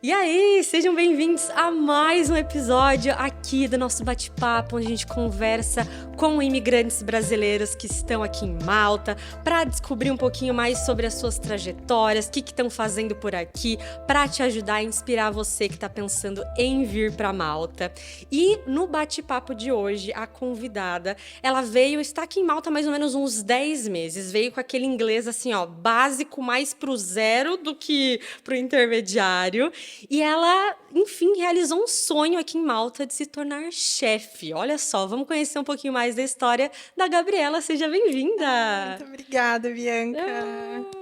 E aí, sejam bem-vindos a mais um episódio aqui do nosso bate-papo, onde a gente conversa com imigrantes brasileiros que estão aqui em Malta para descobrir um pouquinho mais sobre as suas trajetórias, o que estão fazendo por aqui, para te ajudar a inspirar você que está pensando em vir para Malta. E no bate-papo de hoje, a convidada, ela está aqui em Malta há mais ou menos uns 10 meses, veio com aquele inglês assim, ó, básico mais pro zero do que pro intermediário. E ela, enfim, realizou um sonho aqui em Malta de se tornar chefe. Olha só, vamos conhecer um pouquinho mais da história da Gabriela. Seja bem-vinda! Muito obrigada, Bianca. Ah,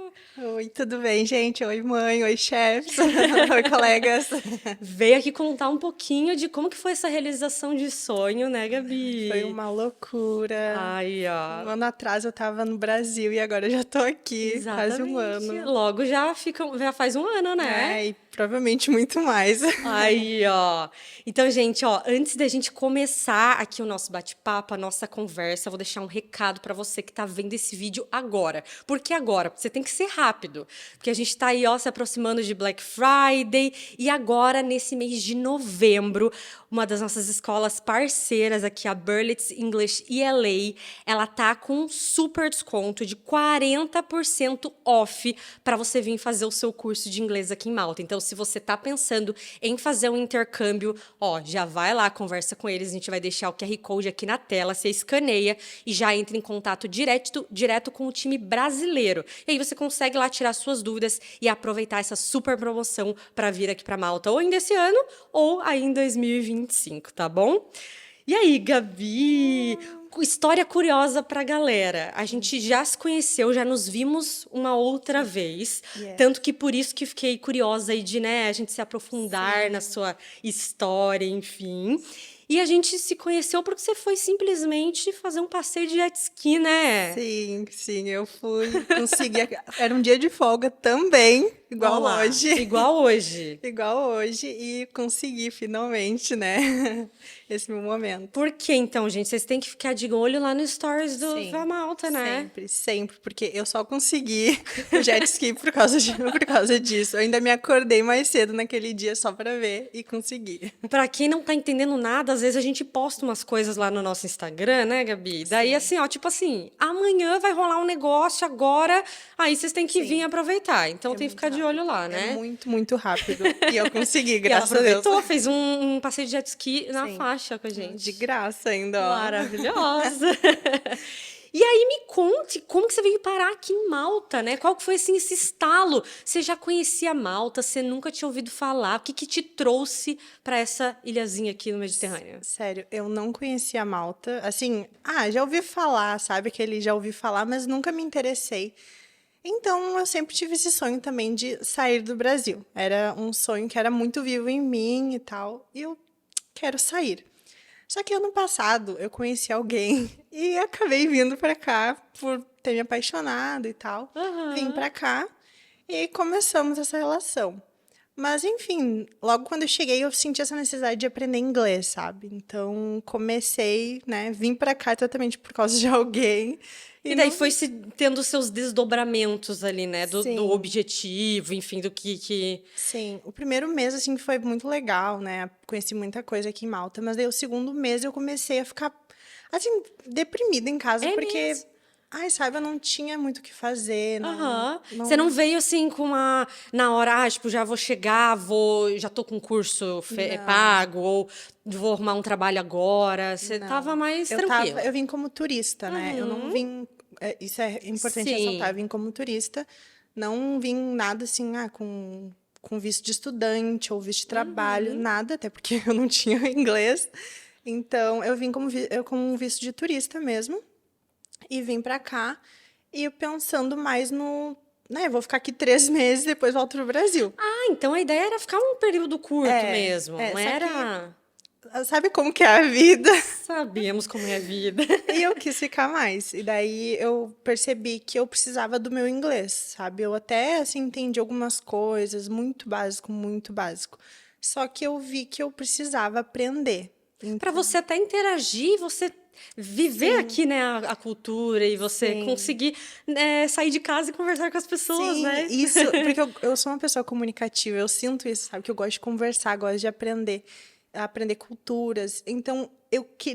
Oi, tudo bem, gente? Oi, mãe. Oi, chefes. Oi, colegas. veio aqui contar um pouquinho de como que foi essa realização de sonho, né, Foi Gabi? uma loucura. Ai, Um ó. ano atrás eu tava no Brasil e agora eu já tô aqui, quase um Exatamente. ano. Logo já faz um ano, né? E provavelmente muito mais. Aí, ó. Então, gente, ó, antes da gente começar aqui o nosso bate-papo, a nossa conversa, eu vou deixar um recado pra você que tá vendo esse vídeo agora. Por que agora? Você tem que ser rápido, porque a gente tá aí, ó, se aproximando de Black Friday e agora nesse mês de novembro, uma das nossas escolas parceiras aqui, a Berlitz English ELA, ela tá com um super desconto de 40% off para você vir fazer o seu curso de inglês aqui em Malta. Então, se você tá pensando em fazer um intercâmbio, ó, já vai lá, conversa com eles, a gente vai deixar o QR Code aqui na tela, você escaneia e já entra em contato direto com o time brasileiro. E aí você consegue lá tirar suas dúvidas e aproveitar essa super promoção para vir aqui para Malta, ou ainda esse ano, ou aí em 2025, tá bom? E aí, Gabi, história curiosa pra galera. A gente já se conheceu, já nos vimos uma outra vez, Yes. tanto que por isso que fiquei curiosa aí de, né, a gente se aprofundar na Sim. sua história, enfim. E a gente se conheceu porque você foi simplesmente fazer um passeio de jet ski, né? Sim, eu fui, consegui. Era um dia de folga também, Olha igual lá, hoje. igual hoje. Igual hoje, e consegui finalmente, né? Esse meu momento. Por que então, gente? Vocês têm que ficar de olho lá no stories do Sim, Vamalta, né? sempre, porque eu só consegui o jet ski por causa disso. Eu ainda me acordei mais cedo naquele dia só para ver e consegui. Pra quem não tá entendendo nada, às vezes a gente posta umas coisas lá no nosso Instagram, né, Gabi? Daí, Sim, assim, ó, tipo assim, amanhã vai rolar um negócio agora, aí vocês têm que vir sim, aproveitar. Então é tem que muito ficar de olho rápido. lá, É né? muito rápido. E eu consegui, E ela graças a Deus. aproveitou, fez um passeio de jet ski na Sim, faixa com a de gente. graça ainda, ó. Maravilhosa! E aí me conte como que você veio parar aqui em Malta, né? Qual que foi assim esse estalo? Você já conhecia Malta? Você nunca tinha ouvido falar? O que que te trouxe para essa ilhazinha aqui no Mediterrâneo? Sério, eu não conhecia Malta. Assim, já ouvi falar, sabe? Que ele já ouvi falar, mas nunca me interessei. Então, eu sempre tive esse sonho também de sair do Brasil. Era um sonho que era muito vivo em mim e tal. E eu quero sair. Só que ano passado eu conheci alguém e acabei vindo pra cá por ter me apaixonado e tal. Vim Aham. pra cá e começamos essa relação. Mas, enfim, logo quando eu cheguei, eu senti essa necessidade de aprender inglês, sabe? Então, comecei, né? Vim pra cá exatamente por causa de alguém. E E daí não. foi se tendo seus desdobramentos ali, né? Do Sim, objetivo, enfim, do que... sim. O primeiro mês, assim, foi muito legal, né? Conheci muita coisa aqui em Malta. Mas daí, o segundo mês, eu comecei a ficar, assim, deprimida em casa, É porque, mesmo. ai, sabe, eu não tinha muito o que fazer, não, Aham. Você não não, veio assim com uma. Na hora, tipo, já vou chegar, já tô com curso não, pago, ou vou arrumar um trabalho agora. Você tava não. mais tranquila. Eu vim como turista, né? Eu não Uhum. vim, isso é importante ressaltar, eu Sim. vim como turista, não vim nada assim, com visto de estudante ou visto de trabalho, Uhum. nada, até porque eu não tinha inglês. Então, eu vim como um visto de turista mesmo, e vim pra cá, e eu pensando mais no, né, vou ficar aqui 3 meses, depois volto pro Brasil. Ah, então a ideia era ficar um período curto mesmo. Não Só que, era. sabe como que é a vida? Sabíamos como é a vida. E eu quis ficar mais. E daí eu percebi que eu precisava do meu inglês, sabe? Eu até, assim, entendi algumas coisas, muito básico, muito básico. Só que eu vi que eu precisava aprender. Para Então, você até interagir, você viver Sim. aqui, né, a cultura e você Sim. conseguir, né, sair de casa e conversar com as pessoas, Sim, né? isso, porque eu sou uma pessoa comunicativa, eu sinto isso, sabe? Que eu gosto de conversar, gosto de aprender culturas. Então,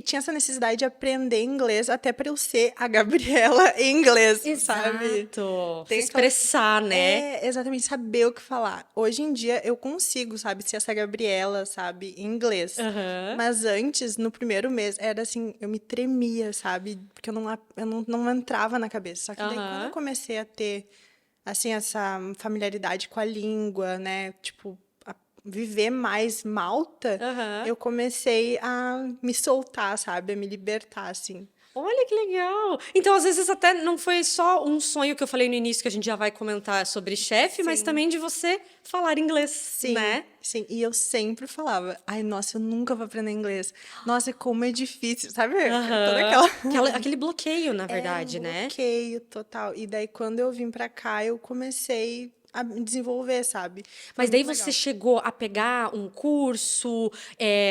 tinha essa necessidade de aprender inglês até para eu ser a Gabriela em inglês, sabe? Exato. Se Tem aquela. expressar, né? É, exatamente, saber o que falar. Hoje em dia eu consigo, sabe, ser essa Gabriela, sabe, em inglês. Aham. Mas antes, no primeiro mês, era assim, eu me tremia, sabe? Porque eu não entrava na cabeça. Só que daí quando eu Aham. comecei a ter, assim, essa familiaridade com a língua, né? Tipo, viver mais Malta, Aham. eu comecei a me soltar, sabe? A me libertar, assim. Olha que legal! Então, às vezes, até não foi só um sonho que eu falei no início, que a gente já vai comentar sobre chefe, mas Sim. também de você falar inglês, Sim, né? sim. E eu sempre falava, ai, nossa, eu nunca vou aprender inglês. Nossa, como é difícil, sabe? Toda Aham. aquela. Aquele bloqueio, na É um verdade, né? bloqueio total. E daí, quando eu vim pra cá, eu comecei a me desenvolver, sabe? Foi Mas daí muito você legal. chegou a pegar um curso?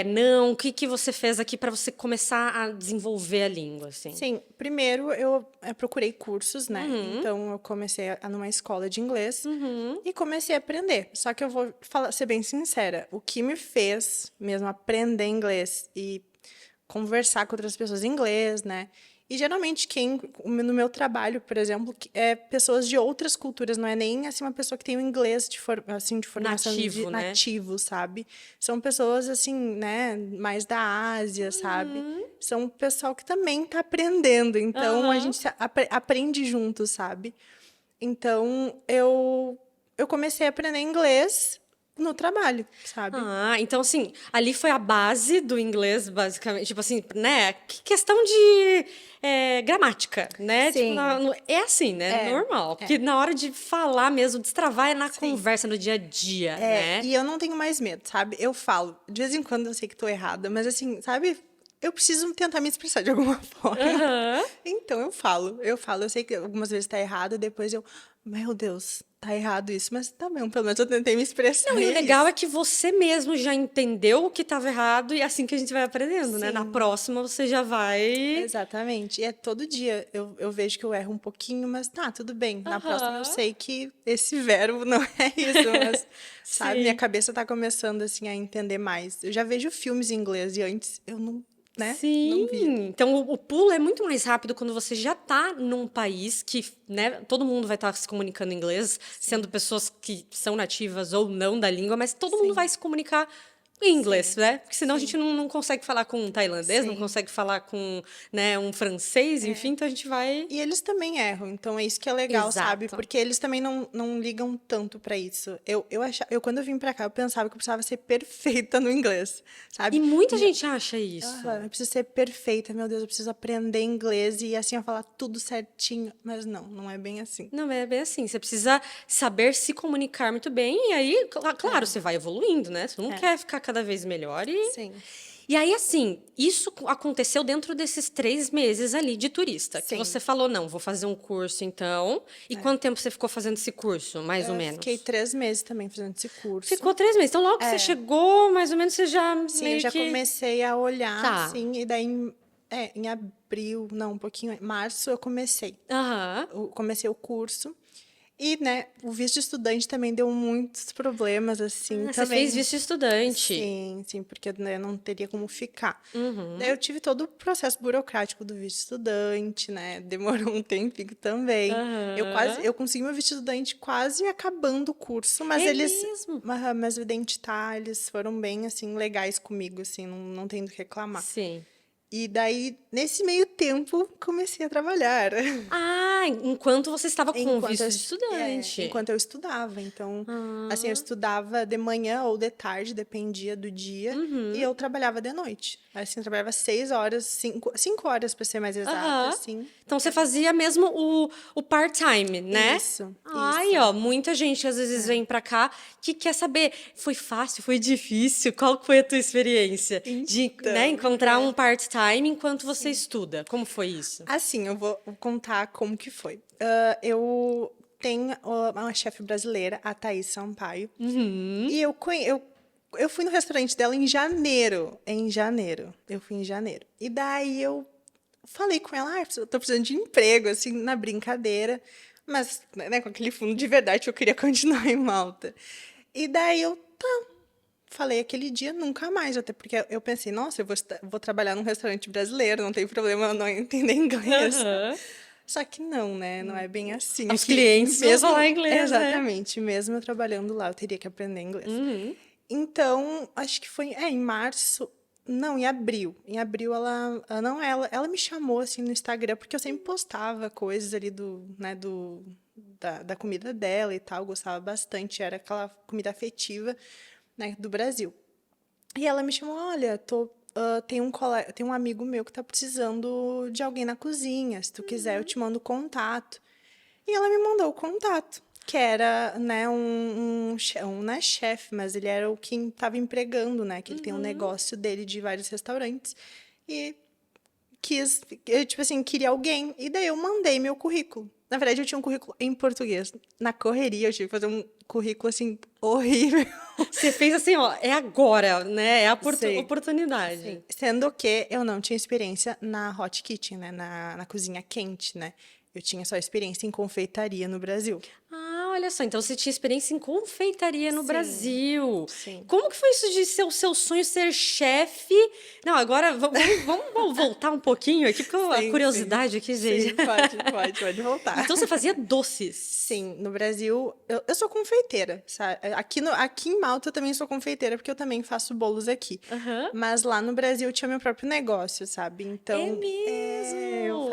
Não? O que que você fez aqui para você começar a desenvolver a língua, assim? Sim, primeiro eu procurei cursos, né? Uhum, Então eu comecei numa escola de inglês uhum. e comecei a aprender. Só que eu vou ser bem sincera, o que me fez mesmo aprender inglês e conversar com outras pessoas em inglês, né? E geralmente no meu trabalho, por exemplo, é pessoas de outras culturas, não é nem assim uma pessoa que tem o inglês de formação de Nativo, né? nativo, sabe? São pessoas assim, né, mais da Ásia, sabe? Uhum. São um pessoal que também está aprendendo, então a Aham. gente aprende junto, sabe? Então eu comecei a aprender inglês no trabalho, sabe? Ah, então assim, ali foi a base do inglês, basicamente, tipo assim, né? Questão de gramática, né? Tipo, Sim, é assim, né? é. Normal. Porque É. na hora de falar mesmo, destravar é na Sim. conversa, no dia a dia, É, né? e eu não tenho mais medo, sabe? Eu falo. De vez em quando eu sei que tô errada, mas assim, sabe? Eu preciso tentar me expressar de alguma forma. Aham. Então eu falo. Eu falo. Eu sei que algumas vezes tá errado, depois meu Deus, tá errado isso. Mas tá bom, pelo menos eu tentei me expressar Não, e e o é legal é isso. que você mesmo já entendeu o que estava errado e é assim que a gente vai aprendendo, né? Na Sim, próxima você já vai. exatamente. E é todo dia. Eu vejo que eu erro um pouquinho, mas tá, tudo bem. Na próxima eu Aham. sei que esse verbo não é isso, mas, sabe? Minha Sim. cabeça tá começando, assim, a entender mais. Eu já vejo filmes em inglês e antes eu não, né? Não Sim, via. então o pulo é muito mais rápido quando você já está num país que, né, todo mundo vai estar se comunicando em inglês, sendo Sim, pessoas que são nativas ou não da língua, mas todo mundo vai sim, se comunicar em inglês, sim, né? Porque senão a gente sim, não consegue falar com um tailandês, não sim. consegue falar com, né, um francês, enfim, É. então a gente vai. E eles também erram, então é isso que é legal, sabe? Exato. Porque eles também não ligam tanto pra isso. Quando eu vim pra cá, eu pensava que eu precisava ser perfeita no inglês, E sabe? muita E gente acha aham, isso. eu preciso ser perfeita, meu Deus, eu preciso aprender inglês e assim eu falar tudo certinho. Mas não é bem assim. Não é bem assim. Você precisa saber se comunicar muito bem, e aí, claro, você vai evoluindo, né? Você não É, quer ficar cada vez melhor e. sim, E aí, assim, isso aconteceu dentro desses 3 meses ali de turista, que sim. você falou, não, vou fazer um curso então. E É. quanto tempo você ficou fazendo esse curso, mais ou Eu fiquei menos? 3 meses também fazendo esse curso. Ficou 3 meses. Então, logo que você É, chegou, mais ou menos você já sim, eu meio já que. comecei a olhar, Tá. sim, e daí em abril, não, um pouquinho, março eu comecei. Aham. Eu comecei o curso. E, né, o visto de estudante também deu muitos problemas, assim, Ah, você fez também. visto estudante. Sim, sim, porque né, não teria como ficar. Daí Uhum. eu tive todo o processo burocrático do visto estudante, né? Demorou um tempinho também. Aham. Eu consegui meu visto estudante quase acabando o curso, mas É eles, mesmo? mas o identitar, eles foram bem, assim, legais comigo, assim, não tenho do que reclamar. Sim. E daí, nesse meio tempo, comecei a trabalhar. Ah, enquanto você estava com o visto de estudante. Enquanto eu estudava. Então, assim, eu Ah. estudava de manhã ou de tarde, dependia do dia, e Uhum. eu trabalhava de noite. Assim, eu trabalhava 6 horas, 5 horas para ser mais exata, Aham. assim. Então você fazia mesmo o part-time, né? Isso, Ai, isso. ó, muita gente às vezes É. vem pra cá que quer saber, foi fácil, foi difícil? Qual foi a tua experiência de, né, Então, encontrar um é. part-time enquanto você Sim. estuda? Como foi isso? Assim, eu vou contar como que foi. Eu tenho uma chefe brasileira, a Thaís Sampaio, Uhum. e eu fui no restaurante dela em janeiro. Em janeiro. Eu fui em janeiro. E daí eu falei com ela, eu tô precisando de emprego, assim, na brincadeira, mas, né, com aquele fundo de verdade que eu queria continuar em Malta. E daí eu falei aquele dia, nunca mais, até porque eu pensei, nossa, vou trabalhar num restaurante brasileiro, não tem problema eu não entender inglês. Aham. Só que não, né? Não é bem assim. Os Aqui, clientes vão falar inglês, né? exatamente, mesmo eu trabalhando lá, eu teria que aprender inglês. Uhum. Então, acho que foi, em março, não, em abril. Em abril ela me chamou assim no Instagram, porque eu sempre postava coisas ali da comida dela e tal, gostava bastante, era aquela comida afetiva, né, do Brasil. E ela me chamou, olha, tem um amigo meu que tá precisando de alguém na cozinha, se tu quiser eu te mando o contato. E ela me mandou o contato, que era, né, não é chefe, mas ele era o quem estava empregando, né, que ele tem um negócio dele de vários restaurantes. E eu, tipo assim, queria alguém. E daí eu mandei meu currículo. Na verdade, eu tinha um currículo em português. Na correria, eu tive que fazer um currículo, assim, horrível. Você fez assim, ó, é agora, né? É a Sei. oportunidade. Sendo que eu não tinha experiência na hot kitchen, né? Na cozinha quente, né? Eu tinha só experiência em confeitaria no Brasil. Ah, olha só, então você tinha experiência em confeitaria no Sim, Brasil. sim. Como que foi isso de ser o seu sonho ser chefe? Não, agora vamos voltar um pouquinho aqui, porque a Sim, sim. curiosidade aqui, gente. Sim, pode voltar. Então você fazia doces. Sim, no Brasil, eu sou confeiteira, sabe? Aqui em Malta eu também sou confeiteira, porque eu também faço bolos aqui. Aham. Mas lá no Brasil eu tinha meu próprio negócio, sabe? É Então, mesmo?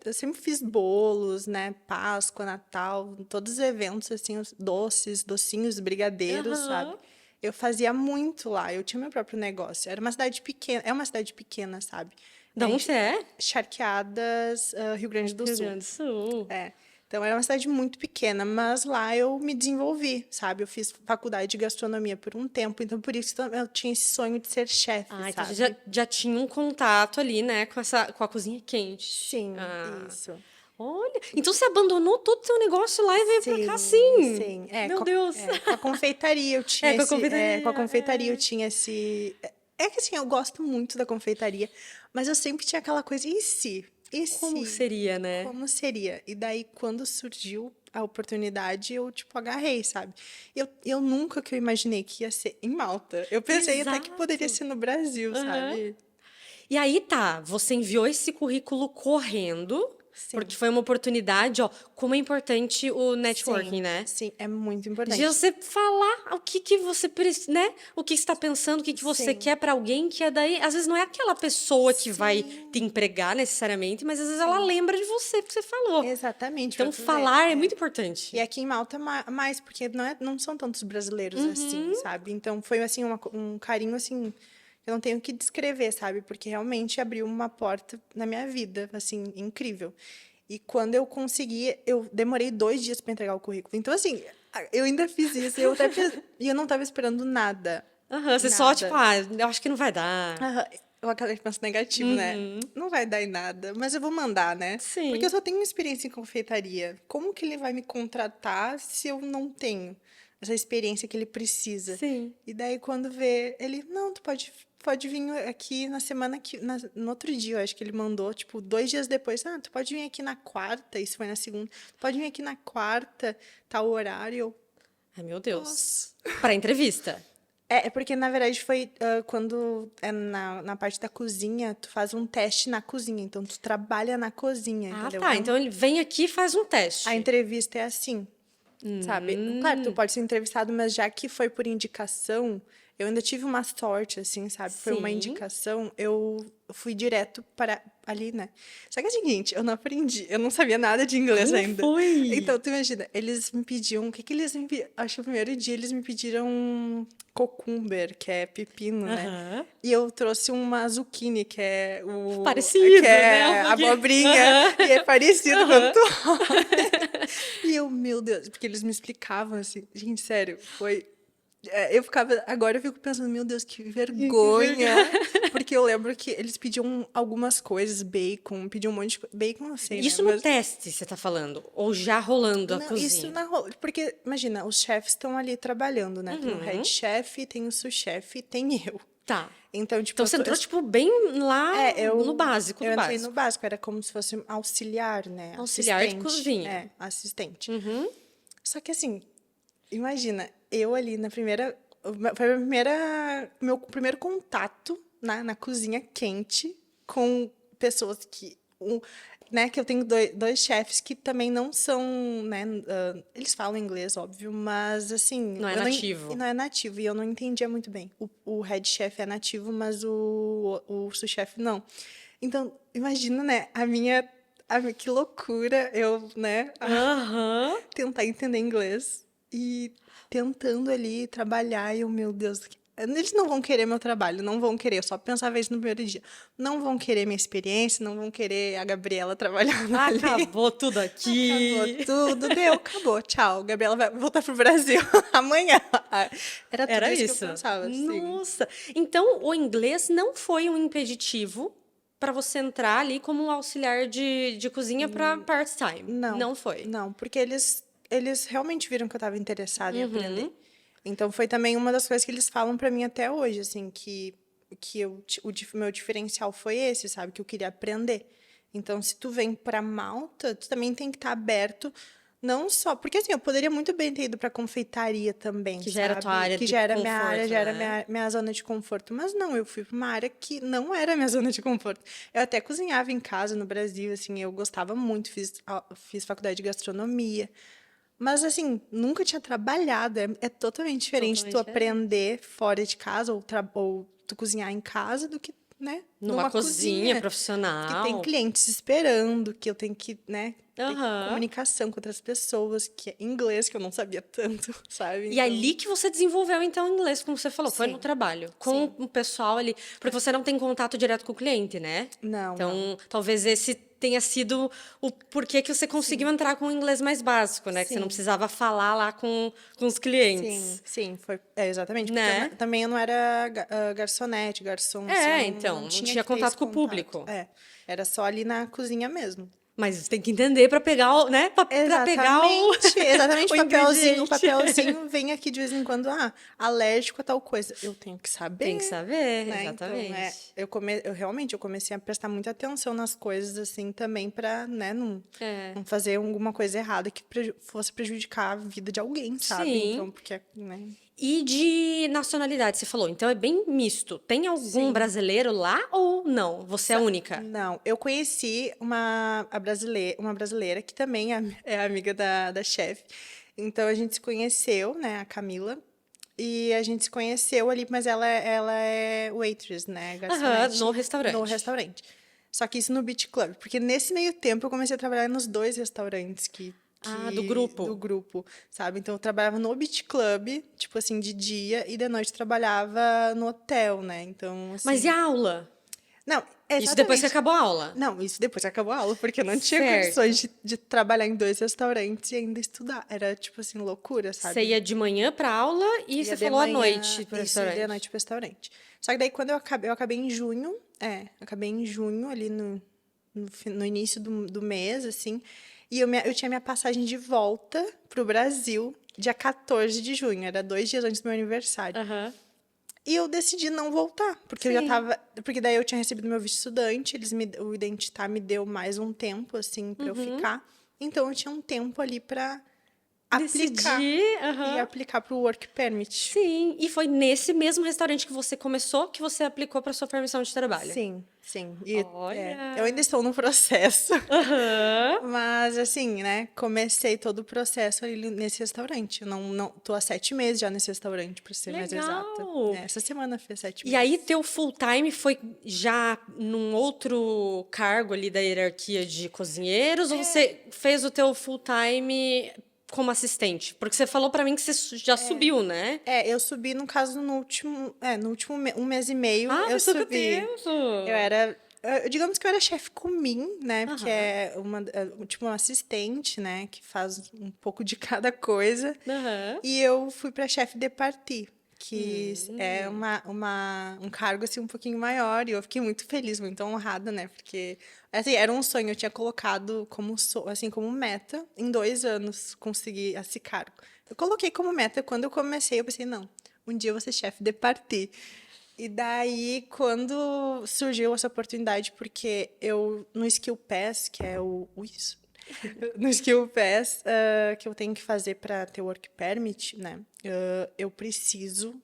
eu sempre fiz bolos, né? Páscoa, Natal, todos os eventos, assim, os doces, docinhos, brigadeiros, sabe? Aham. Eu fazia muito lá, eu tinha meu próprio negócio. Era uma cidade pequena, é uma cidade pequena, sabe? Da onde você é? Charqueadas, Rio Grande do Rio Sul. Grande do Sul. É. Então era uma cidade muito pequena, mas lá eu me desenvolvi, sabe? Eu fiz faculdade de gastronomia por um tempo, então por isso eu tinha esse sonho de ser chefe, Ah, então você sabe? já tinha um contato ali, né, com a cozinha quente. Sim, Ah, isso. olha. Então você abandonou todo o seu negócio lá e veio pra cá, Sim, sim. sim. Meu Deus. Com a confeitaria eu É, tinha com a com a confeitaria. confeitaria eu tinha esse. É que assim, eu gosto muito da confeitaria, mas eu sempre tinha aquela coisa, e se? E Como se? seria, né? Como seria? E daí, quando surgiu a oportunidade, eu, tipo, agarrei, sabe? Eu nunca que eu imaginei que ia ser em Malta. Eu pensei até que poderia Exato. ser no Brasil, Aham. sabe? E aí tá, você enviou esse currículo correndo, porque Sim. foi uma oportunidade, ó, como é importante o networking, Sim, né? sim, é muito De importante. você falar o que que você precisa, né? O que você está pensando, o que que você Sim, quer para alguém que é daí, às vezes não é aquela pessoa que vai te sim, empregar necessariamente, mas às vezes ela sim. lembra de você, porque você falou. Exatamente, pra Então tu ver. falar é É. muito importante. E aqui em Malta mais, porque não são tantos brasileiros assim, Uhum. sabe? Então foi assim um carinho assim, eu não tenho o que descrever, sabe? Porque realmente abriu uma porta na minha vida, assim, incrível. E quando eu consegui, eu demorei 2 dias para entregar o currículo. Então, assim, eu ainda fiz isso, e eu não estava esperando nada. Aham, você só, tipo, Nada. ah, eu acho que não vai dar. Aham, eu acabei de pensar negativo, né? Uhum. Não vai dar em nada, mas eu vou mandar, né? Porque eu Sim, só tenho experiência em confeitaria. Como que ele vai me contratar se eu não tenho essa experiência que ele precisa? sim. E daí, quando vê, ele, não, pode vir aqui na semana que. No outro dia, eu acho que ele mandou, tipo, 2 dias depois, tu pode vir aqui na quarta, isso foi na segunda, tu pode vir aqui na quarta, tal horário. Eu, Ai, meu Deus. nossa. Para entrevista. É porque, na verdade, foi quando é na parte da cozinha, tu faz um teste na cozinha. Então, tu trabalha na cozinha, Ah, entendeu? tá. Então ele vem aqui e faz um A teste. entrevista é assim, sabe? Claro, tu pode ser entrevistado, mas já que foi por indicação, eu ainda tive uma sorte, assim, sabe? Foi uma Sim. indicação, eu fui direto para ali, né? Só que é o seguinte, eu não aprendi, eu não sabia nada de inglês Como ainda. foi? Então, tu imagina, eles me pediam, o que que eles me pediram? Acho que o primeiro dia eles me pediram cucumber, que é pepino, né? Aham. E eu trouxe uma zucchini, que Parecido, né? Um é pouquinho. abobrinha, Aham. e é parecido quando Aham. tu e eu, meu Deus, porque eles me explicavam assim, gente, sério, foi. Eu ficava, agora eu fico pensando, meu Deus, que Que vergonha. vergonha, porque eu lembro que eles pediam algumas coisas, bacon, pediam um monte de coisa, bacon não sei, né, Isso no mas teste, você tá falando? Ou já rolando a não, isso cozinha? porque imagina, os chefes estão ali trabalhando, né, tem o head Uhum. chef, tem o sous chef, tem eu. Tá. Então, tipo, Então você entrou, tipo, bem lá no básico eu do entrei básico. no básico, era como se fosse um auxiliar, né? Auxiliar de Assistente. cozinha. É, assistente. Uhum. Só que assim, imagina, eu ali na primeira. Foi a primeira, meu primeiro contato na cozinha quente com pessoas que. Né, que eu tenho dois chefes que também não são, né, eles falam inglês, óbvio, mas assim, Não é eu nativo. não é nativo e eu não entendia muito bem. O head chef é nativo, mas o sous-chef não. Então, imagina, né, que loucura eu, né, Aham. tentar entender inglês e tentando ali trabalhar e eu, meu Deus, eles não vão querer meu trabalho, não vão querer, eu só pensava isso no primeiro dia. Não vão querer minha experiência, não vão querer a Gabriela trabalhando ali. Acabou tudo Acabou aqui. tudo, deu, acabou, tchau. Gabriela vai voltar pro Brasil amanhã. Era tudo Era isso que eu isso. pensava, assim. Nossa. Então, o inglês não foi um impeditivo para você entrar ali como um auxiliar de cozinha para part-time. Não, Não foi. não, porque eles realmente viram que eu estava interessada em aprender. Uhum. Então foi também uma das coisas que eles falam pra mim até hoje, assim, que meu diferencial foi esse, sabe? Que eu queria aprender. Então, se tu vem pra Malta, tu também tem que estar aberto, não só. Porque assim, eu poderia muito bem ter ido pra confeitaria também, Que já era a tua sabe? área Que de já era minha área, conforto, já era né? minha zona de conforto. Mas não, eu fui pra uma área que não era minha zona de conforto. Eu até cozinhava em casa no Brasil, assim, eu gostava muito, fiz faculdade de gastronomia. Mas, assim, nunca tinha trabalhado. É totalmente diferente tu Totalmente diferente. aprender fora de casa ou tu cozinhar em casa do que, né, Numa numa cozinha cozinha que tem profissional. clientes esperando, que eu tenho que, né, ter Aham. comunicação com outras pessoas, que é inglês, que eu não sabia tanto, sabe? E Então, ali que você desenvolveu, então, o inglês, como você falou, foi no sim, trabalho, com sim. o pessoal ali. Porque você não tem contato direto com o cliente, né? Não, não. Então, talvez esse tenha sido o porquê que você conseguiu Sim, entrar com o inglês mais básico, né? Que você não sim. precisava falar lá com os Sim, clientes, sim, foi, exatamente, porque né? também eu não era garçonete, garçom, assim, eu É, não então, não tinha tinha que ter esse contato com o contato. público. É, era só ali na cozinha mesmo. Mas você tem que entender para pegar o, né? Para pegar Exatamente, exatamente, o o ingrediente. papelzinho vem aqui de vez em quando, alérgico a tal coisa. Eu tenho que Tem que saber, saber, né? Então, exatamente. eu realmente eu comecei a prestar muita atenção nas coisas, assim, também para, né, É. não fazer alguma coisa errada que fosse prejudicar a vida de alguém, sabe? Sim. Então, porque, né? E de nacionalidade, você falou, então é bem misto. Tem algum Sim. brasileiro lá ou não? Você é a única? Não, eu conheci uma brasileira que também é amiga da chefe. Então a gente se conheceu, né, a Camila. E a gente se conheceu ali, mas ela é waitress, né, Aham, no garçonete no restaurante. restaurante. Só que isso no Beach Club, porque nesse meio tempo eu comecei a trabalhar nos dois restaurantes Ah, do do grupo. grupo, sabe? Então eu trabalhava no Beach Club, tipo assim, de dia, e de noite trabalhava no hotel, né? Então, Mas e assim, a aula? não, Isso depois que exatamente. acabou a aula. Não, isso depois que acabou a aula, porque eu não tinha Certo. condições de trabalhar em dois restaurantes e ainda estudar. Era, tipo assim, loucura, Você sabe? ia de manhã pra aula e Ia você de falou à manhã, noite pro isso, e de restaurante. noite pro restaurante. Só que daí, quando eu acabei em junho, acabei em junho, ali no início do mês, assim, e eu tinha minha passagem de volta pro Brasil, dia 14 de junho, era 2 dias antes do meu aniversário. Aham. E eu decidi não voltar, porque eu já Sim. tava. Porque daí eu tinha recebido meu visto estudante, o Identitar me deu mais um tempo, assim, pra eu Uhum. ficar. Então eu tinha um tempo ali pra aplicar Decidi. e Aham. aplicar pro Work Permit. Sim. E foi nesse mesmo restaurante que você começou que você aplicou para sua permissão de trabalho. Sim, sim. E eu ainda Olha. estou no processo. Aham. Mas, assim, né? Comecei todo o processo ali nesse restaurante. Eu não, tô há 7 meses já nesse restaurante, pra ser mais exata. Legal. Essa semana fez 7 E aí, meses. teu full time foi já num outro cargo ali da hierarquia de cozinheiros, ou você fez o teu full time como assistente? Porque você falou pra mim que você já subiu, né? Eu subi, no caso, no último um mês e meio, Ah, eu faz pouco subi. tempo. Digamos que eu era chefe comin, né? Porque Aham, é tipo uma assistente, né? Que faz um pouco de cada coisa. aham. E eu fui para chefe de partie, que é Hum. um cargo assim um pouquinho maior. E eu fiquei muito feliz, muito honrada, né? Porque assim, era um sonho, eu tinha colocado assim, como meta em 2 anos conseguir esse cargo. Eu coloquei como meta quando eu comecei, eu pensei, não, um dia eu vou ser chefe de partie. E daí, quando surgiu essa oportunidade, porque eu, no Skill Pass, que é isso, no Skill Pass, que eu tenho que fazer para ter Work Permit, né? Eu preciso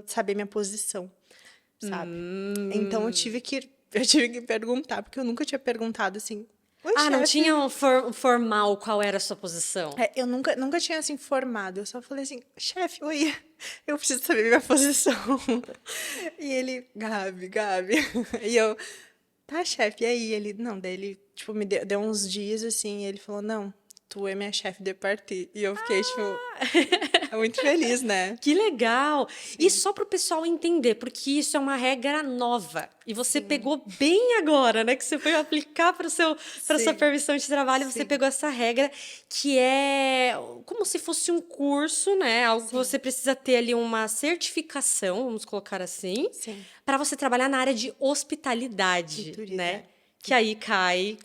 saber minha posição, sabe? Então, eu tive que perguntar, porque eu nunca tinha perguntado assim, oi, Ah, não chefe. tinha um formal qual era a sua posição? Eu nunca tinha assim formado, eu só falei assim, chefe, oi, eu preciso saber minha posição. E ele, Gabi. E eu, tá, chefe, e aí? Ele, não, daí ele, tipo, me deu uns dias assim, e ele falou, não, tu é minha chefe de partir. E eu fiquei, tipo, muito feliz, né? Que legal! E Sim, só para o pessoal entender, porque isso é uma regra nova. E você sim, pegou bem agora, né? Que você foi aplicar para sua sim, permissão de trabalho, você sim, pegou essa regra que é como se fosse um curso, né? Algo que sim, você precisa ter ali uma certificação, vamos colocar assim, sim. para você trabalhar na área de E hospitalidade, turismo, né? é. Que aí Cai,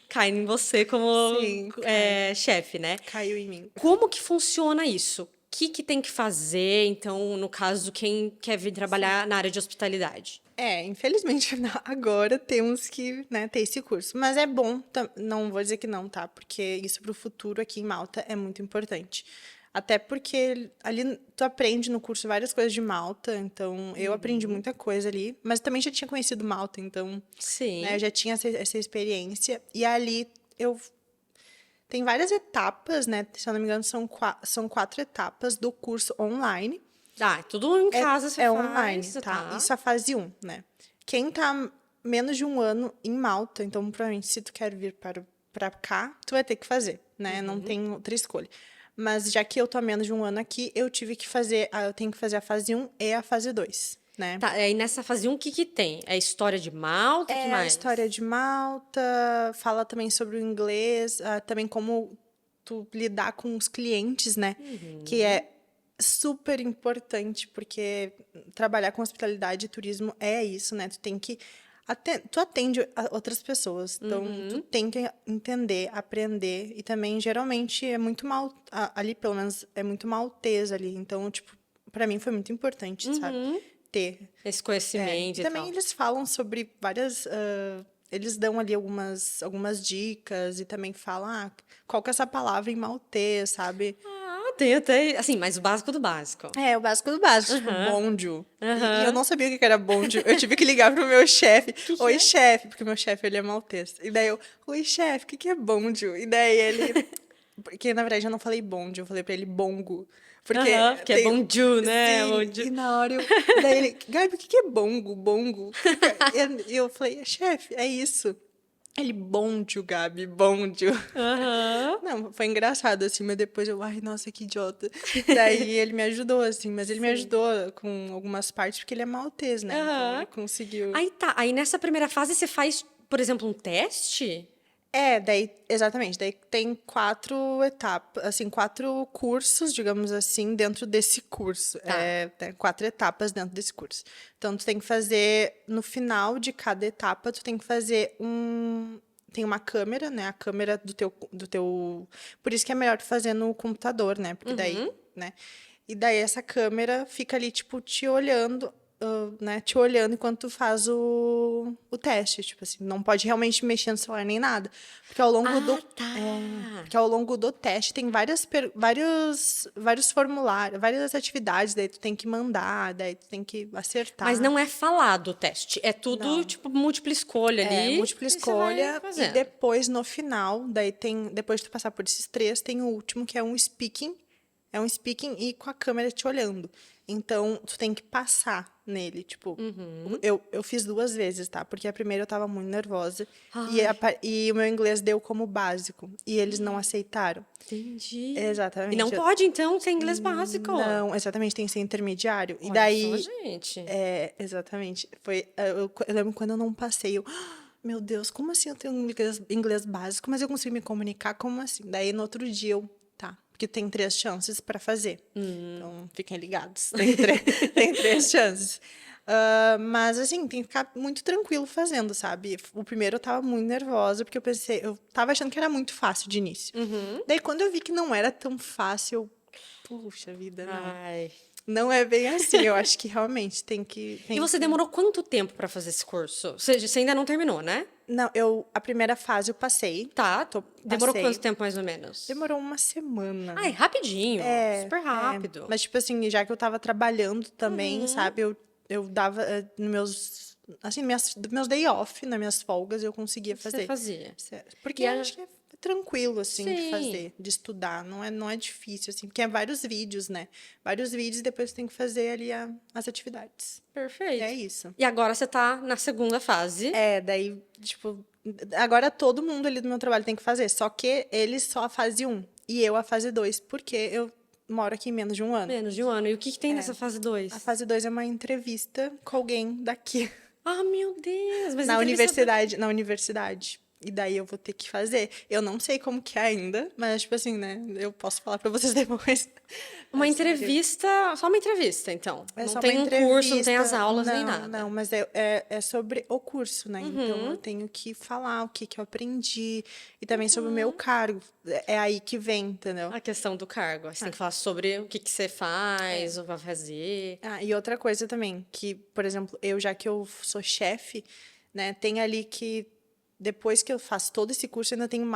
cai em você como sim, cai, chefe, né? caiu em mim. Como que funciona isso? O que tem que fazer, então, no caso, quem quer vir Sim. trabalhar na área de hospitalidade? Infelizmente, agora temos que, né, ter esse curso. Mas é bom, não vou dizer que não, tá? Porque isso para o futuro aqui em Malta é muito importante. Até porque ali tu aprende no curso várias coisas de Malta, então eu aprendi muita coisa ali, mas também já tinha conhecido Malta, então, né, eu Sim. já tinha essa experiência. E ali eu tem várias etapas, né? Se eu não me engano, são 4 etapas do curso online. Ah, tudo em É, casa você é faz, online, tá? tá? Isso é a fase um, né? Quem tá menos de um ano em Malta, então provavelmente se tu quer vir para cá, tu vai ter que fazer, né? Não tem outra escolha. Mas já que eu tô há menos de um ano aqui, eu tenho que fazer a fase um e a fase 2, né? Tá, aí nessa fase 1, o que que tem? É história de Malta, o que É a história mais? de Malta, fala também sobre o inglês, também como tu lidar com os clientes, né? Que é super importante, porque trabalhar com hospitalidade e turismo é isso, né? Tu tem que tu atende outras pessoas, então tu tem que entender, aprender e também geralmente é muito ali pelo menos é muito maltês ali, então tipo, para mim foi muito importante, sabe? Ter. Esse E conhecimento e também tal. eles falam sobre várias. Eles dão ali algumas dicas e também falam qual que é essa palavra em maltês, sabe? Ah, tem até, assim, mas o básico do básico. É, o básico do básico, tipo, Aham, bonjo. E eu aham. não sabia o que que era bonjo. Eu tive que ligar pro meu chefe. Que Oi, é? chefe, porque o meu chefe, ele é maltês. E daí eu, oi, chefe, o que que é bonjo? E daí ele... Porque, na verdade, eu não falei bonjo, eu falei pra ele bongo. Porque Aham, que é tem... bonjour, né? Sim, Bonjour. e na hora eu... E daí ele, Gabi, o que que é bongo? Bongo? E eu falei, chefe, é isso. Ele, bonjo, Gabi, bonjo. Aham. Não, foi engraçado, assim, mas depois eu, ai, nossa, que idiota. Daí ele me ajudou, assim, mas ele me Sim. ajudou com algumas partes, porque ele é maltês, né? Então ele Aham. conseguiu. Aí tá, aí nessa primeira fase você faz, por exemplo, um teste? Daí, exatamente, daí tem 4 etapas, assim, 4 cursos, digamos assim, dentro desse curso. Tá. Tem 4 etapas dentro desse curso. Então, tu tem que fazer, no final de cada etapa, tu tem que fazer tem uma câmera, né? A câmera do teu. Por isso que é melhor tu fazer no computador, né? Porque daí, né? E daí essa câmera fica ali, tipo, te olhando, né? Te olhando enquanto tu faz o teste. Tipo assim, não pode realmente mexer no celular nem nada. Porque ao longo do. Ah, tá. Porque ao longo do teste tem vários formulários, várias atividades, daí tu tem que mandar, daí tu tem que Mas acertar. não é falado o teste. É tudo, Não. tipo, múltipla escolha É ali múltipla e você vai escolha e fazendo. depois no final, depois de tu passar por esses 3, tem o último que é um speaking. É um speaking e com a câmera te olhando. Então, tu tem que passar nele, tipo, eu fiz 2 vezes, tá? Porque a primeira eu tava muito nervosa Ai, e o meu inglês deu como básico e eles não aceitaram. entendi. E não Exatamente. pode, então, ser inglês básico. Não, exatamente, tem que ser intermediário. E Olha só, daí, gente. exatamente. Eu lembro quando eu não passei, eu, meu Deus, como assim eu tenho inglês básico, mas eu consigo me comunicar? Como assim? Daí no outro dia eu, tá, porque tem 3 chances para fazer. Então, fiquem ligados. Tem 3 chances. Mas assim, tem que ficar muito tranquilo fazendo, sabe? O primeiro eu tava muito nervosa, porque eu tava achando que era muito fácil de início. Daí quando eu vi que não era tão fácil, eu, puxa vida, não. Ai. Não é bem assim, eu acho que realmente E você demorou quanto tempo pra fazer esse curso? Você ainda não terminou, né? Não, a primeira fase eu passei, Tá. Demorou quanto passei. tempo mais ou menos? Demorou uma semana. Ai, rapidinho. É, Super rápido. mas tipo assim, já que eu tava trabalhando também, sabe, eu dava nos meus, assim, meus day off, nas minhas folgas, eu conseguia Você fazer. fazia. Porque E eu a- acho que é tranquilo, assim, de Sim. fazer, de estudar, não é difícil, assim, porque é vários vídeos, né? Vários vídeos e depois você tem que fazer ali as atividades. É Perfeito. isso. E agora você tá na segunda fase. Daí, tipo, agora todo mundo ali do meu trabalho tem que fazer, só que eles só a fase um e eu a fase 2 porque eu moro aqui em menos de um ano. Menos de um ano. E o que tem nessa fase A 2? fase 2 é uma entrevista com alguém daqui, Ah, meu Deus. Mas na entrevistador... universidade. E daí eu vou ter que fazer. Eu não sei como que é ainda, mas, tipo assim, né? Eu posso falar pra vocês depois. Uma É sério. entrevista... Só uma entrevista, então. É Não só uma tem um curso, não tem as entrevista. aulas, nem Não, nada. mas é sobre o curso, né? Então eu tenho que falar o que que eu aprendi e também sobre o meu cargo. É aí que vem, entendeu? A questão do cargo. Você tem que falar sobre o que que você faz, ou vai fazer. Ah, e outra coisa também, que, por exemplo, já que eu sou chefe, né, tem ali que depois que eu faço todo esse curso, ainda tenho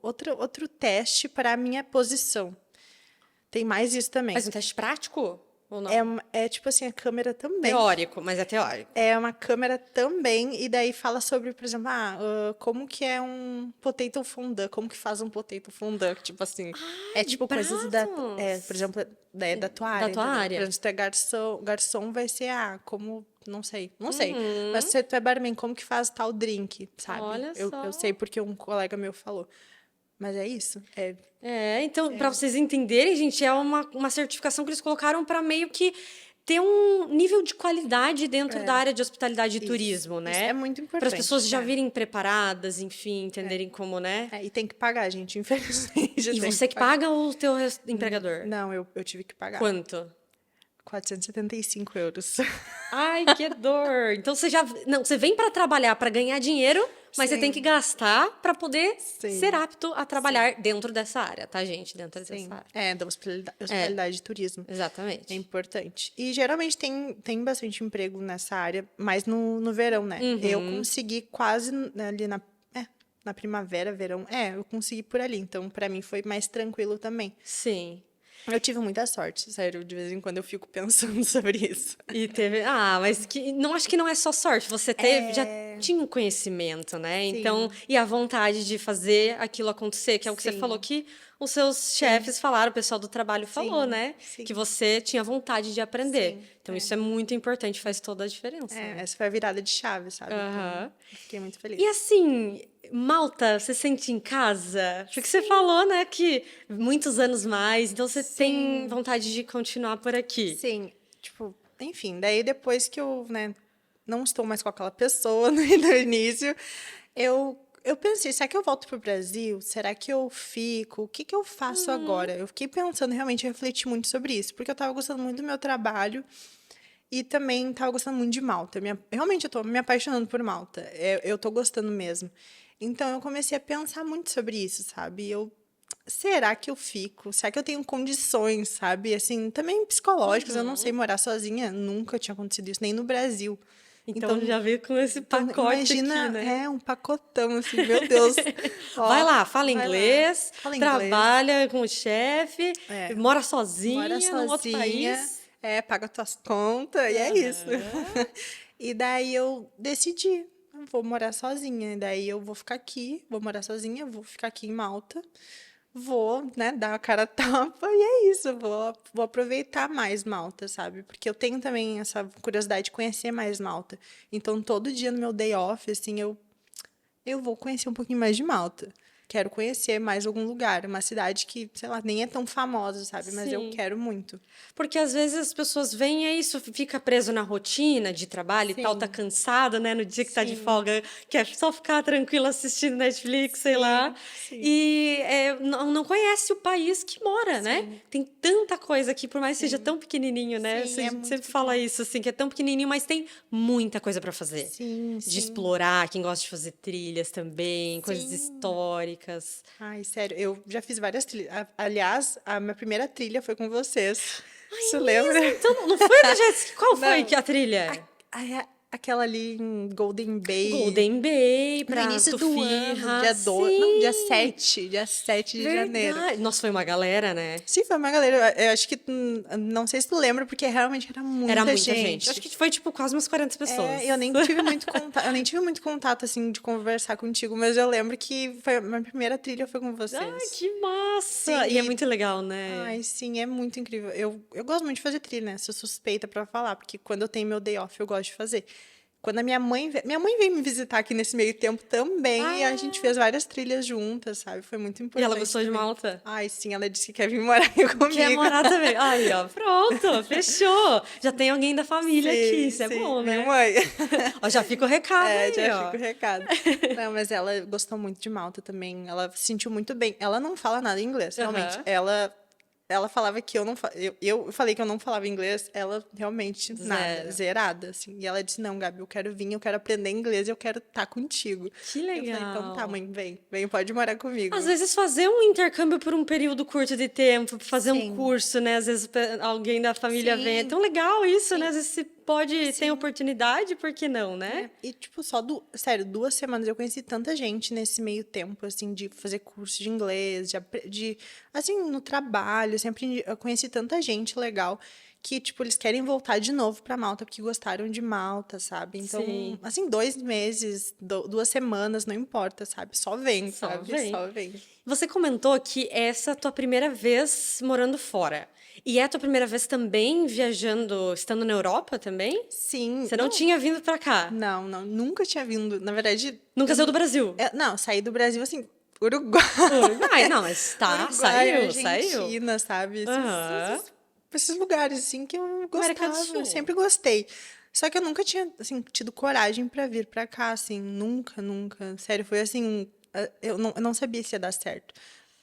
outro teste para a minha posição. Tem mais isso também. Faz um teste prático? Ou É, não? é tipo assim, a câmera também. Teórico, mas é teórico. É uma câmera também, e daí fala sobre, por exemplo, como que é um potato fondant, como que faz um potato fondant, tipo assim, é tipo coisas por Pratos. exemplo, da tua Da área, tua entendeu? Por área. exemplo, se tu é garçom vai ser, como, não sei, Uhum. mas se tu é barman, como que faz tal drink, sabe? Olha Eu só. sei porque um colega meu falou, mas é isso, Então, para vocês entenderem, gente, é uma certificação que eles colocaram para meio que ter um nível de qualidade dentro da área de hospitalidade e turismo, isso é né? muito Para as importante, pessoas já virem preparadas, enfim, entenderem como, né? e tem que pagar, gente, infelizmente, E tem você que que pagar. paga ou o teu empregador? Não, eu tive que pagar. Quanto? 475 euros. Ai, que dor. Então você já, não, você vem para trabalhar para ganhar dinheiro, mas você tem que Sim, gastar para poder ser sim, apto a trabalhar dentro dessa área, tá, gente? Dentro dessa sim. área. É, da hospitalidade e turismo. É Exatamente. importante. E geralmente tem bastante emprego nessa área, mas no verão, né? Eu consegui quase ali na primavera, verão. Eu consegui por ali. Então, pra mim foi mais tranquilo também. Sim. Eu tive muita sorte, sério. De vez em quando eu fico pensando sobre isso. E teve. Ah, mas que não acho que não é só sorte. Você teve, já tinha um conhecimento, né? Então, Sim, e a vontade de fazer aquilo acontecer, que é o que você falou sim, que os seus chefes falaram, o pessoal do trabalho falou, sim, né? Que sim, você tinha vontade de aprender. sim. Então, isso é muito importante, faz toda a diferença, né? Essa foi a virada de chave, sabe? Então, Aham. eu fiquei muito E feliz. assim, Malta, você sente em casa? Porque você falou, né, que muitos anos mais, então você tem Sim, vontade de continuar por aqui. sim. Tipo, enfim, daí depois que eu, né, não estou mais com aquela pessoa no início, eu pensei, será que eu volto pro Brasil? Será que eu fico? O que que eu faço agora? Eu fiquei pensando, realmente, eu refleti muito sobre isso, porque eu estava gostando muito do meu trabalho e também estava gostando muito de Malta. Realmente, eu tô me apaixonando por Malta. Eu tô gostando mesmo. Então, eu comecei a pensar muito sobre isso, sabe? Será que eu fico? Será que eu tenho condições, sabe? Assim, também psicológicas. Eu não sei morar sozinha. Nunca tinha acontecido isso, nem no Brasil. Então Então, já veio com esse pacote aqui, imagina, né? um pacotão, assim, meu Deus. Vai Ó, lá, fala vai lá, inglês, fala inglês, trabalha com o chefe, mora mora sozinha num outro sozinha, país. paga tuas contas, e é isso. Aham. E daí eu decidi, eu vou morar sozinha. E daí eu vou ficar aqui, vou morar sozinha, vou ficar aqui em Malta. Vou, né, dar a cara a tapa e é isso. Vou aproveitar mais Malta, sabe? Porque eu tenho também essa curiosidade de conhecer mais Malta. Então, todo dia no meu day off, assim, eu vou conhecer um pouquinho mais de Malta. Quero conhecer mais algum lugar, uma cidade que, sei lá, nem é tão famosa, sabe? Mas eu Sim. quero muito. Porque às vezes as pessoas veem é isso, fica preso na rotina de trabalho e tal, tá Sim, cansado, né? No dia que tá de sim, folga, quer só ficar tranquilo assistindo Netflix, sei lá. sim, E não conhece o país que mora, né? sim, Tem tanta coisa aqui, por mais que seja sim. tão pequenininho, né? Sim, A é gente muito sempre fala pequeno. isso, assim, que é tão pequenininho, mas tem muita coisa para fazer. Sim, De sim, explorar, quem gosta de fazer trilhas também, coisas sim. históricas. históricas. Ai, sério, eu já fiz várias trilhas. Aliás, a minha primeira trilha foi com vocês. Você lembra? Então, não foi da Jéssica? Qual foi Não. que a trilha? Aquela ali em Golden Bay. Golden Bay, No pra início do ano, Tufirra. dia 12, não, Sim, dia 7 de janeiro. verdade. Nossa, foi uma galera, né? Sim, foi uma galera. Eu acho que, não sei se tu lembra, porque realmente era Era muita muita gente. gente. Acho que foi, tipo, quase umas 40 pessoas. Eu nem tive muito contato, assim, de conversar contigo, mas eu lembro que foi a minha primeira trilha foi com Ai, vocês. que massa! Sim, E é muito legal, né? Ai, sim, é muito incrível. Eu gosto muito de fazer trilha, né? Sou suspeita pra falar, porque quando eu tenho meu day off, eu gosto de fazer. Quando a minha mãe veio me visitar aqui nesse meio tempo também, e a gente fez várias trilhas juntas, sabe? Foi muito E importante ela gostou de também. Malta? Ai, sim, ela disse que quer vir morar aqui comigo. Quer morar também. Aí, ó, pronto, fechou. Já tem alguém da família aqui, isso é sim, bom, minha né? mãe. Ó, já fica o recado aí, Já ó. fica o recado. Não, mas ela gostou muito de Malta também. Ela se sentiu muito bem. Ela não fala nada em inglês, realmente. Aham. Ela falava que eu não eu falei que eu não falava inglês, ela realmente nada, Zero. zerada, assim. E ela disse: "Não, Gabi, eu quero vir, eu quero aprender inglês, eu quero estar contigo". Que Eu falei: "Então tá, legal. mãe, vem, pode morar comigo". Às vezes fazer um intercâmbio por um período curto de tempo, fazer um Sim. curso, né? Às vezes alguém da família vem. É Sim. tão legal isso, né? Sim. Às vezes se pode, tem oportunidade, por que não, né? E, tipo, sério, 2 semanas eu conheci tanta gente nesse meio tempo, assim, de fazer curso de inglês, assim, no trabalho, eu conheci tanta gente legal que, tipo, eles querem voltar de novo pra Malta, porque gostaram de Malta, sabe? Então, Sim. assim, 2 meses, 2 semanas, não importa, sabe? Só vem, Só sabe? vem. Só vem. Você comentou que essa é a tua primeira vez morando fora. E é a tua primeira vez também viajando, estando na Europa também? Sim. Você não tinha vindo pra cá? Não, nunca tinha vindo. Na verdade, Nunca saiu do Brasil? não, saí do Brasil, assim, Uruguai. Uruguai, não, mas tá, Uruguai, saiu. Argentina, sabe? Aham. Esses lugares, assim, que eu América do gostava, eu Sul. sempre gostei. Só que eu nunca tinha, assim, tido coragem pra vir pra cá, assim, nunca, nunca. Sério, foi assim, eu não sabia se ia dar certo.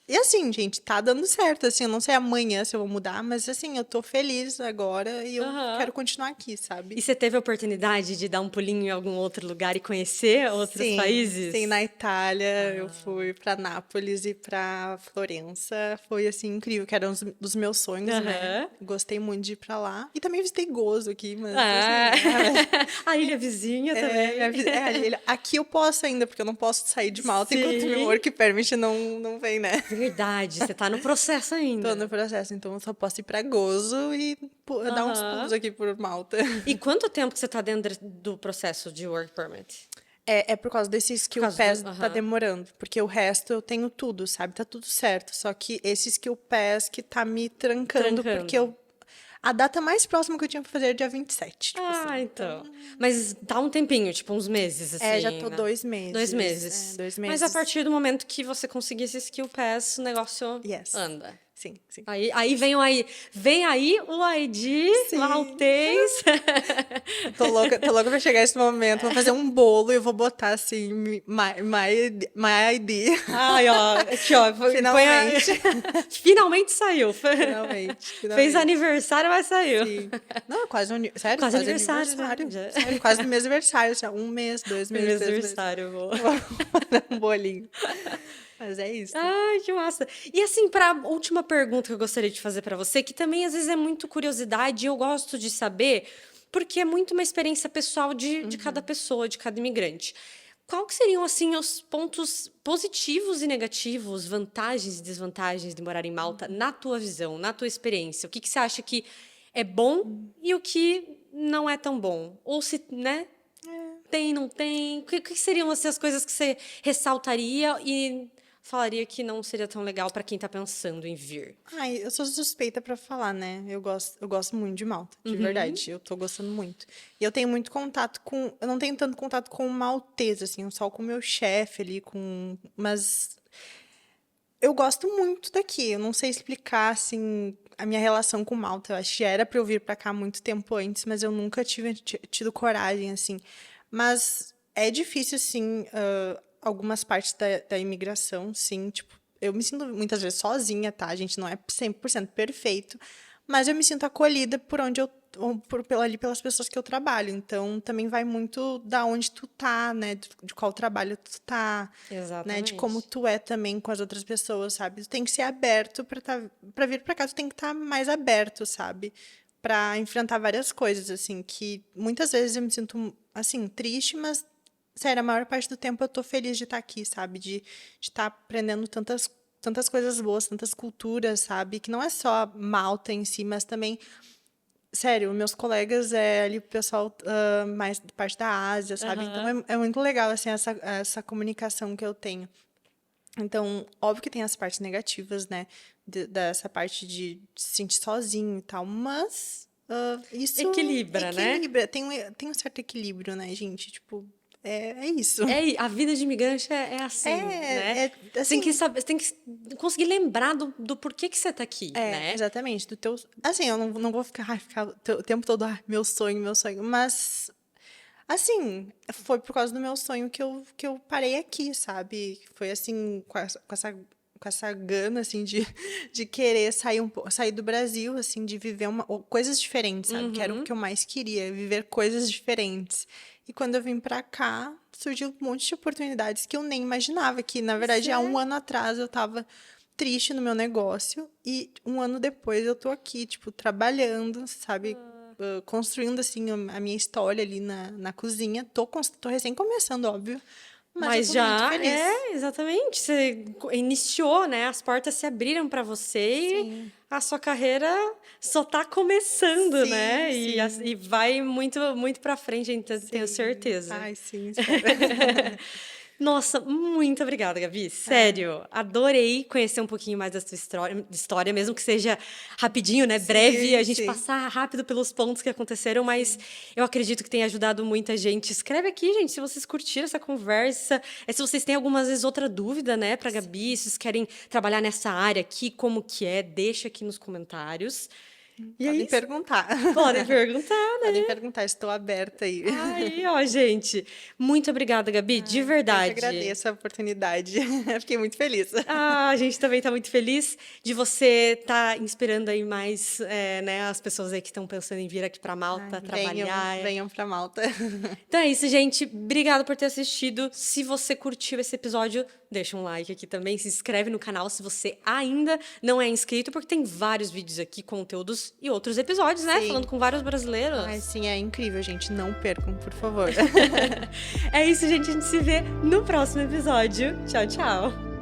E assim, gente, tá dando certo, assim, eu não sei amanhã se eu vou mudar, mas assim, eu tô feliz agora e eu Aham. quero continuar aqui, sabe? E você teve a oportunidade de dar um pulinho em algum outro lugar e conhecer outros Sim, países? na Itália eu fui pra Nápoles e pra Florença. Foi assim incrível, que era um dos meus sonhos, né? Aham. Gostei muito de ir pra lá. E também visitei Gozo aqui, mas Ah, assim, a ilha vizinha também. aqui eu posso ainda, porque eu não posso sair de Malta enquanto meu Sim. work permit não vem, né? Verdade, você tá no processo Tô ainda. no processo, então eu só posso ir pra Gozo e dar uns pulos Aham. aqui por Malta. E quanto tempo que você tá dentro do processo de work permit? É por causa desse Por skill causa pass do... tá Aham. demorando, porque o resto eu tenho tudo, sabe? Tá tudo certo, só que esse skill pass que tá me trancando, porque Trancando. a data mais próxima que eu tinha pra fazer é dia 27, tipo assim. Ah, então. Mas dá um tempinho, tipo uns meses, Já assim, tô né? 2 meses. 2 meses. 2 meses. Mas a partir do momento que você conseguir esse skill pass, o negócio Yes. anda. Sim, sim. Aí vem aí o ID Sim. maltês. Tô louca pra chegar esse momento. Vou fazer um bolo e eu vou botar assim, my ID. Ai, ó, aqui, ó. Finalmente. Finalmente saiu. Finalmente, Fez finalmente. aniversário, mas saiu. Sim. Não, é quase, sério, Quase quase aniversário, aniversário. né? Já. Sério, quase no meu aniversário. Assim, 1 mês, 2 meses, Meu 3 meses. aniversário, vou. Um bolinho. Mas é isso. Ai, que massa. E assim, para a última pergunta que eu gostaria de fazer para você, que também às vezes é muito curiosidade e eu gosto de saber, porque é muito uma experiência pessoal de cada pessoa, de cada imigrante. Qual que seriam, assim, os pontos positivos e negativos, vantagens e desvantagens de morar em Malta, na tua visão, na tua experiência? O que que você acha que é bom e o que não é tão bom? Ou se, né, tem, não tem? O que seriam, assim, as coisas que você ressaltaria e falaria que não seria tão legal para quem tá pensando em vir? Ai, eu sou suspeita pra falar, né? Eu gosto muito de Malta, de verdade. Eu tô gostando muito. E eu tenho muito contato com. Eu não tenho tanto contato com o maltês, assim, só com o meu chefe ali, mas eu gosto muito daqui. Eu não sei explicar, assim, a minha relação com Malta. Eu acho que já era pra eu vir pra cá muito tempo antes, mas eu nunca tive tido coragem, assim. Mas é difícil, sim, algumas partes da imigração, sim. Tipo, eu me sinto muitas vezes sozinha, tá? A gente não é 100% perfeito, mas eu me sinto acolhida por onde eu ou ali pelas pessoas que eu trabalho. Então, também vai muito da onde tu tá, né? De qual trabalho tu tá, né? De como Exatamente. tu é também com as outras pessoas, sabe? Tu tem que ser aberto pra vir pra cá, tu tem que estar mais aberto, sabe? Pra enfrentar várias coisas, assim, que muitas vezes eu me sinto, assim, triste, mas, sério, a maior parte do tempo eu tô feliz de estar aqui, sabe? De estar aprendendo tantas coisas boas, tantas culturas, sabe? Que não é só Malta em si, mas também, sério, meus colegas ali, o pessoal mais da parte da Ásia, sabe? Então Aham. é muito legal, assim, essa comunicação que eu tenho. Então, óbvio que tem as partes negativas, né? Dessa parte de se sentir sozinho e tal, mas isso Equilibra, né? equilibra, tem um certo equilíbrio, né, gente? Tipo, é isso. A vida de imigrante é assim, né? Você tem que Assim, saber, você tem que conseguir lembrar do porquê que você tá aqui, né? exatamente, do teu. Assim, eu não vou ficar o tempo todo, meu sonho, mas. Assim, foi por causa do meu sonho que eu parei aqui, sabe? Foi assim, com essa gana, assim, de querer sair do Brasil, assim, de viver coisas diferentes, sabe? Que era o Uhum. que eu mais queria, viver coisas diferentes. E quando eu vim pra cá, surgiu um monte de oportunidades que eu nem imaginava, que, na Pois verdade, há um é. ano atrás eu tava triste no meu negócio e um ano depois eu tô aqui, tipo, trabalhando, sabe? Construindo, assim, a minha história ali na cozinha. Tô recém começando, óbvio, mas eu Mas tô muito já feliz. exatamente. Você iniciou, né? As portas se abriram para você e Sim, a sua carreira só tá começando, sim, né? E sim, vai muito, muito para frente, então tenho sim. certeza. Ai, sim, espero. Nossa, muito obrigada, Gabi. Ah, Sério, adorei conhecer um pouquinho mais da sua história, mesmo que seja rapidinho, né? Breve, sim, a gente sim, passar rápido pelos pontos que aconteceram, mas sim. eu acredito que tenha ajudado muita gente. Escreve aqui, gente, se vocês curtiram essa conversa, se vocês têm algumas vezes outra dúvida, né, para Gabi, se vocês querem trabalhar nessa área aqui, como que é, deixa aqui nos comentários. E é Podem isso. perguntar. Podem perguntar, Podem né? perguntar, estou aberta aí. Aí, ó, gente. Muito obrigada, Gabi, de Eu que verdade. agradeço a oportunidade. Fiquei muito feliz. Ah, a gente também está muito feliz de você estar inspirando aí mais, né, as pessoas aí que estão pensando em vir aqui para Ai, Malta venham, trabalhar. venham para Malta. Então é isso, gente. Obrigada por ter assistido. Se você curtiu esse episódio, deixa um like aqui também, se inscreve no canal se você ainda não é inscrito, porque tem vários vídeos aqui, conteúdos e outros episódios, né, falando Sim. com vários Ai, brasileiros. sim, é incrível, gente. Não percam, por favor. É isso, gente. A gente se vê no próximo episódio. Tchau, tchau.